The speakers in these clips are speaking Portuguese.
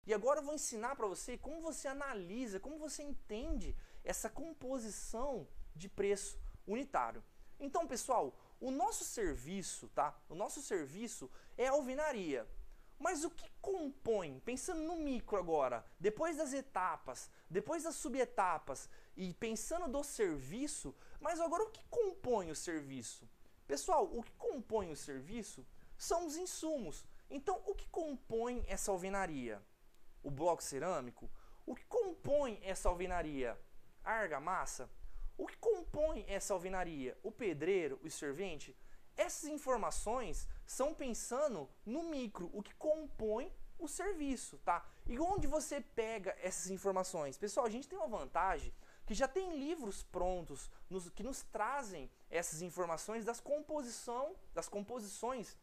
E agora eu vou ensinar para você como você analisa, como você entende essa composição de preço unitário. Então, pessoal, o nosso serviço, tá? O nosso serviço é a alvenaria. Mas o que compõe, pensando no micro agora, depois das etapas, depois das subetapas e pensando do serviço, mas agora o que compõe o serviço? Pessoal, o que compõe o serviço são os insumos. Então, o que compõe essa alvenaria? O bloco cerâmico? O que compõe essa alvenaria? A argamassa? O que compõe essa alvenaria? O pedreiro, o servente? Essas informações são pensando no micro, o que compõe o serviço, tá? E onde você pega essas informações? Pessoal, a gente tem uma vantagem que já tem livros prontos que nos trazem essas informações das composições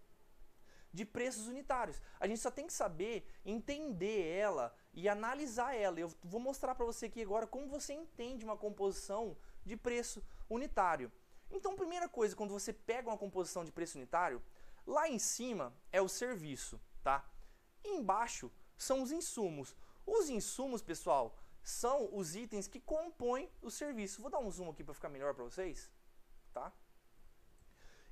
de preços unitários. A gente só tem que saber entender ela e analisar ela. Eu vou mostrar para você aqui agora como você entende uma composição de preço unitário. Então, primeira coisa, quando você pega uma composição de preço unitário, lá em cima é o serviço, tá? E embaixo são os insumos. Os insumos, pessoal, são os itens que compõem o serviço. Vou dar um zoom aqui para ficar melhor para vocês, tá?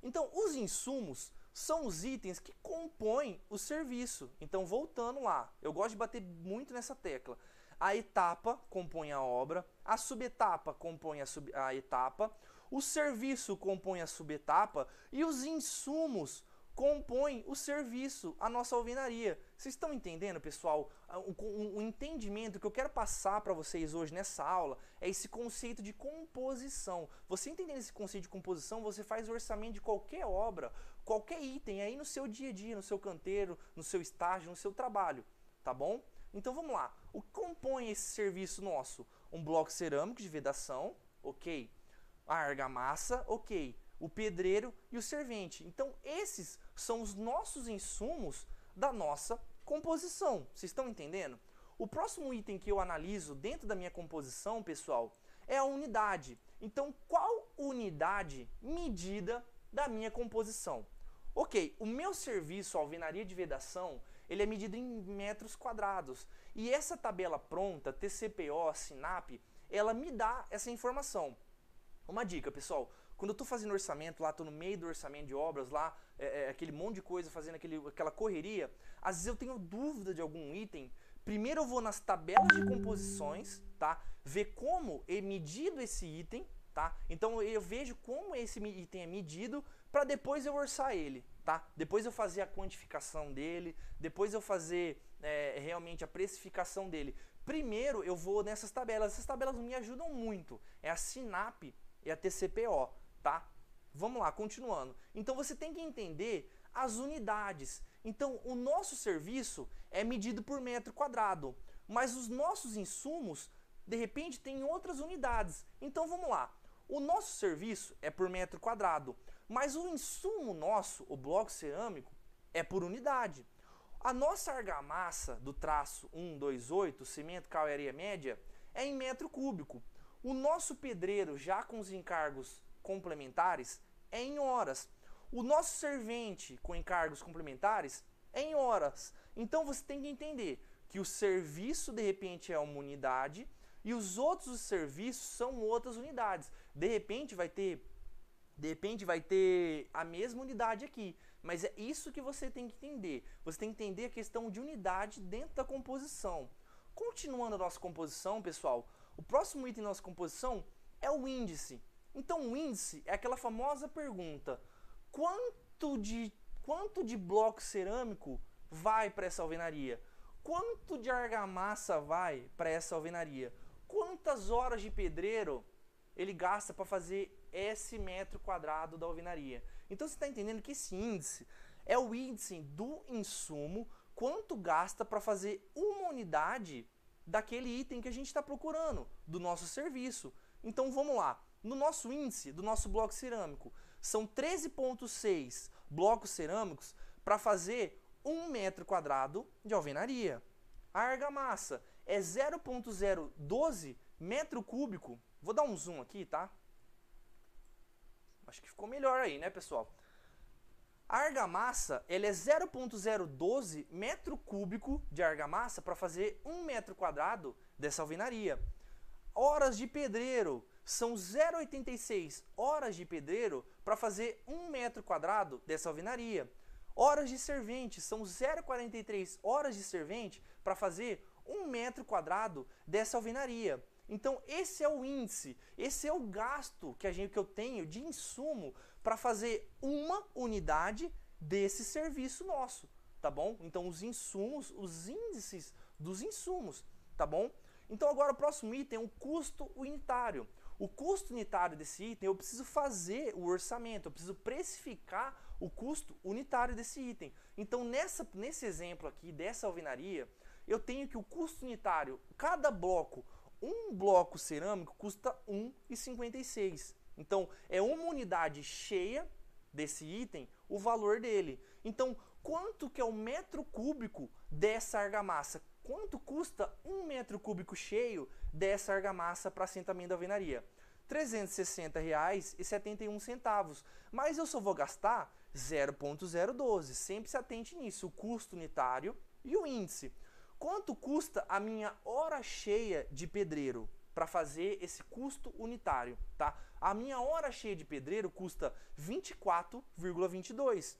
Então, os insumos são os itens que compõem o serviço. Então, voltando lá, eu gosto de bater muito nessa tecla. A etapa compõe a obra, a subetapa compõe a etapa, o serviço compõe a subetapa e os insumos compõem o serviço, a nossa alvenaria. Vocês estão entendendo, pessoal? O entendimento que eu quero passar para vocês hoje nessa aula é esse conceito de composição. Você entendendo esse conceito de composição, você faz o orçamento de qualquer obra, qualquer item aí no seu dia a dia, no seu canteiro, no seu estágio, no seu trabalho, tá bom? Então vamos lá. O que compõe esse serviço nosso? Um bloco cerâmico de vedação, ok. A argamassa, ok. O pedreiro e o servente. Então esses são os nossos insumos da nossa composição. Vocês estão entendendo? O próximo item que eu analiso dentro da minha composição, pessoal, é a unidade. Então qual unidade medida da minha composição? Ok, o meu serviço, a alvenaria de vedação, ele é medido em metros quadrados. E essa tabela pronta, TCPO, SINAP, ela me dá essa informação. Uma dica, pessoal, quando eu estou fazendo orçamento lá, estou no meio do orçamento de obras lá, aquele monte de coisa, fazendo aquela correria, às vezes eu tenho dúvida de algum item, primeiro eu vou nas tabelas de composições, tá? Ver como é medido esse item, tá? Então eu vejo como esse item é medido para depois eu orçar ele, tá? Depois eu fazer a quantificação dele, depois eu fazer realmente a precificação dele. Primeiro eu vou nessas tabelas, essas tabelas me ajudam muito, é a SINAP e a TCPO, tá? Vamos lá, continuando. Então você tem que entender as unidades. Então o nosso serviço é medido por metro quadrado, mas os nossos insumos, de repente, têm outras unidades. Então vamos lá. O nosso serviço é por metro quadrado, mas o insumo nosso, o bloco cerâmico, é por unidade. A nossa argamassa do traço 128, cimento, cal e areia média, é em metro cúbico. O nosso pedreiro, já com os encargos complementares, é em horas. O nosso servente, com encargos complementares, é em horas. Então você tem que entender que o serviço, de repente, é uma unidade e os outros serviços são outras unidades. De repente vai ter a mesma unidade aqui, mas é isso que você tem que entender. Você tem que entender a questão de unidade dentro da composição. Continuando a nossa composição, pessoal, o próximo item da nossa composição é o índice. Então o índice é aquela famosa pergunta: quanto de bloco cerâmico vai para essa alvenaria? Quanto de argamassa vai para essa alvenaria? Quantas horas de pedreiro ele gasta para fazer esse metro quadrado da alvenaria? Então você está entendendo que esse índice é o índice do insumo, quanto gasta para fazer uma unidade daquele item que a gente está procurando, do nosso serviço. Então vamos lá, no nosso índice do nosso bloco cerâmico, são 13,6 blocos cerâmicos para fazer 1 metro quadrado de alvenaria. A argamassa é 0,012 metro cúbico. Vou dar um zoom aqui, tá? Acho que ficou melhor aí, né, pessoal? A argamassa ela é 0,012 metro cúbico de argamassa para fazer 1 metro quadrado dessa alvenaria. Horas de pedreiro são 0,86 horas de pedreiro para fazer 1 metro quadrado dessa alvenaria. Horas de servente são 0,43 horas de servente para fazer 1 metro quadrado dessa alvenaria. Então esse é o índice, esse é o gasto que eu tenho de insumo para fazer uma unidade desse serviço nosso, tá bom? Então os insumos, os índices dos insumos, tá bom? Então agora o próximo item é o custo unitário. O custo unitário desse item, eu preciso fazer o orçamento, eu preciso precificar o custo unitário desse item. Então nesse exemplo aqui, dessa alvenaria, eu tenho que o custo unitário, cada bloco, um bloco cerâmico custa R$ 1,56. Então é uma unidade cheia desse item, o valor dele. Então quanto que é o metro cúbico dessa argamassa? Quanto custa 1 metro cúbico cheio dessa argamassa para assentamento da alvenaria? R$ 360,71. Mas eu só vou gastar 0,012. Sempre se atente nisso, o custo unitário e o índice. Quanto custa a minha hora cheia de pedreiro para fazer esse custo unitário, tá? A minha hora cheia de pedreiro custa 24,22.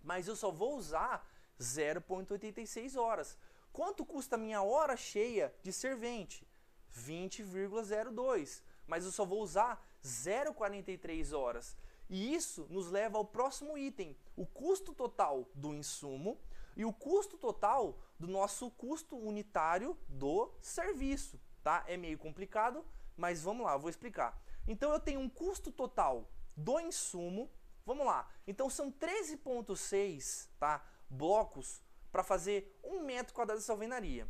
Mas eu só vou usar 0,86 horas. Quanto custa a minha hora cheia de servente? 20,02. Mas eu só vou usar 0,43 horas. E isso nos leva ao próximo item, o custo total do insumo e o custo total do nosso custo unitário do serviço, tá? É meio complicado, mas vamos lá, eu vou explicar. Então eu tenho um custo total do insumo, vamos lá. Então são 13,6, tá, blocos para fazer 1 metro quadrado dessa alvenaria.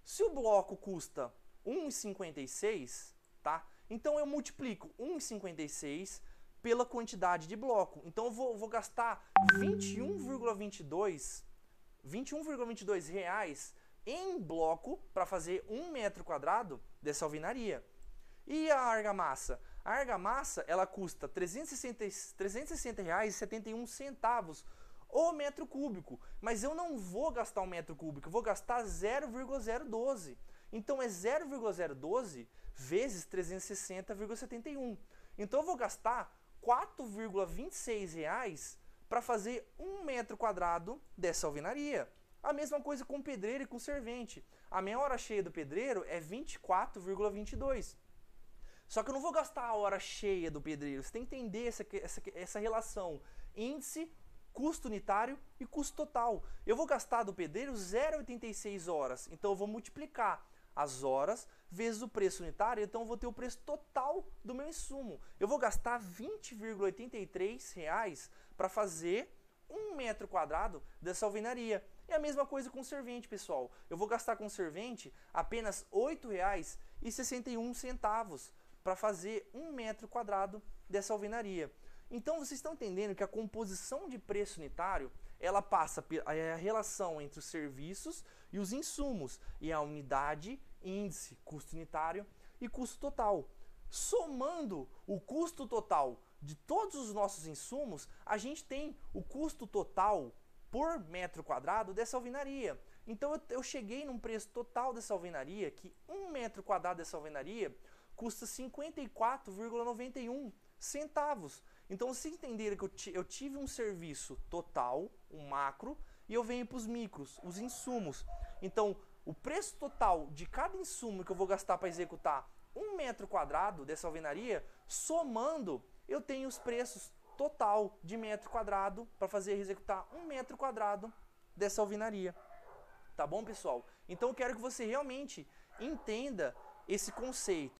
Se o bloco custa 1,56, tá? Então eu multiplico 1,56 pela quantidade de bloco. Então eu vou gastar 21,22 reais em bloco para fazer 1 metro quadrado dessa alvenaria. E a argamassa? A argamassa ela custa R$ 360,71 o metro cúbico. Mas eu não vou gastar 1 metro cúbico, eu vou gastar 0,012. Então é 0,012 vezes 360,71. Então eu vou gastar R$ 4,26 para fazer 1 metro quadrado dessa alvenaria. A mesma coisa com pedreiro e com servente. A minha hora cheia do pedreiro é 24,22. Só que eu não vou gastar a hora cheia do pedreiro. Você tem que entender essa relação índice, custo unitário e custo total. Eu vou gastar do pedreiro 0,86 horas. Então eu vou multiplicar as horas vezes o preço unitário, então eu vou ter o preço total do meu insumo. Eu vou gastar R$ 20,83 para fazer 1 metro quadrado dessa alvenaria. É a mesma coisa com servente, pessoal. Eu vou gastar com servente apenas R$ 8,61 para fazer 1 metro quadrado dessa alvenaria. Então vocês estão entendendo que a composição de preço unitário ela passa pela relação entre os serviços e os insumos, e a unidade, índice, custo unitário e custo total. Somando o custo total de todos os nossos insumos, a gente tem o custo total por metro quadrado dessa alvenaria. Então eu cheguei num preço total dessa alvenaria, que 1 metro quadrado dessa alvenaria custa 54,91 centavos. Então vocês entenderam que eu tive um serviço total, um macro, e eu venho para os micros, os insumos. Então o preço total de cada insumo que eu vou gastar para executar 1 metro quadrado dessa alvenaria, somando, eu tenho os preços total de metro quadrado para fazer executar 1 metro quadrado dessa alvenaria. Tá bom, pessoal? Então eu quero que você realmente entenda esse conceito.